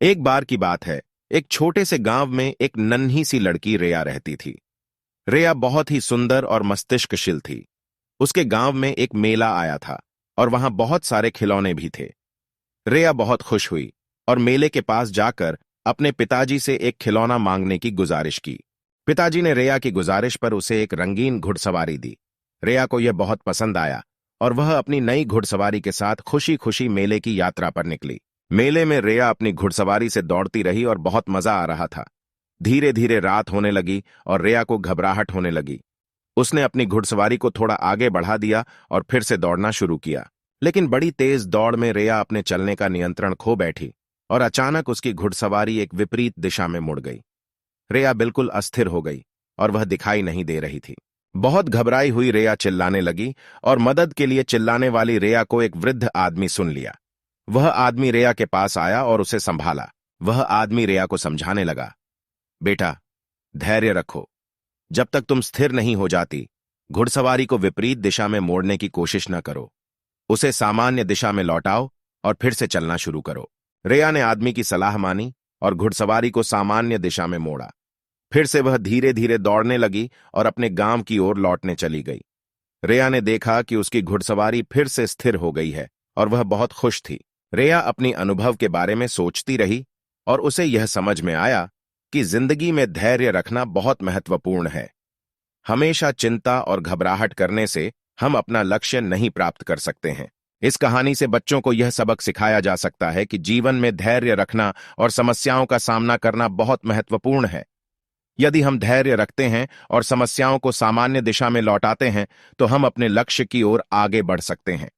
एक बार की बात है। एक छोटे से गांव में एक नन्ही सी लड़की रेया रहती थी। रेया बहुत ही सुंदर और मस्तिष्कशील थी। उसके गांव में एक मेला आया था और वहां बहुत सारे खिलौने भी थे। रेया बहुत खुश हुई और मेले के पास जाकर अपने पिताजी से एक खिलौना मांगने की गुजारिश की। पिताजी ने रेया की गुजारिश पर उसे एक रंगीन घुड़सवारी दी। रेया को यह बहुत पसंद आया और वह अपनी नई घुड़सवारी के साथ खुशी खुशी मेले की यात्रा पर निकली। मेले में रेया अपनी घुड़सवारी से दौड़ती रही और बहुत मजा आ रहा था। धीरे धीरे रात होने लगी और रेया को घबराहट होने लगी। उसने अपनी घुड़सवारी को थोड़ा आगे बढ़ा दिया और फिर से दौड़ना शुरू किया। लेकिन बड़ी तेज दौड़ में रेया अपने चलने का नियंत्रण खो बैठी और अचानक उसकी घुड़सवारी एक विपरीत दिशा में मुड़ गई। रेया बिल्कुल अस्थिर हो गई और वह दिखाई नहीं दे रही थी। बहुत घबराई हुई रेया चिल्लाने लगी और मदद के लिए चिल्लाने वाली रेया को एक वृद्ध आदमी सुन लिया। वह आदमी रेया के पास आया और उसे संभाला। वह आदमी रेया को समझाने लगा, बेटा, धैर्य रखो। जब तक तुम स्थिर नहीं हो जाती, घुड़सवारी को विपरीत दिशा में मोड़ने की कोशिश न करो। उसे सामान्य दिशा में लौटाओ और फिर से चलना शुरू करो। रेया ने आदमी की सलाह मानी और घुड़सवारी को सामान्य दिशा में मोड़ा। फिर से वह धीरे धीरे दौड़ने लगी और अपने गांव की ओर लौटने चली गई। रेया ने देखा कि उसकी घुड़सवारी फिर से स्थिर हो गई है और वह बहुत खुश थी। रेया अपनी अनुभव के बारे में सोचती रही और उसे यह समझ में आया कि जिंदगी में धैर्य रखना बहुत महत्वपूर्ण है। हमेशा चिंता और घबराहट करने से हम अपना लक्ष्य नहीं प्राप्त कर सकते हैं। इस कहानी से बच्चों को यह सबक सिखाया जा सकता है कि जीवन में धैर्य रखना और समस्याओं का सामना करना बहुत महत्वपूर्ण है। यदि हम धैर्य रखते हैं और समस्याओं को सामान्य दिशा में लौटाते हैं, तो हम अपने लक्ष्य की ओर आगे बढ़ सकते हैं।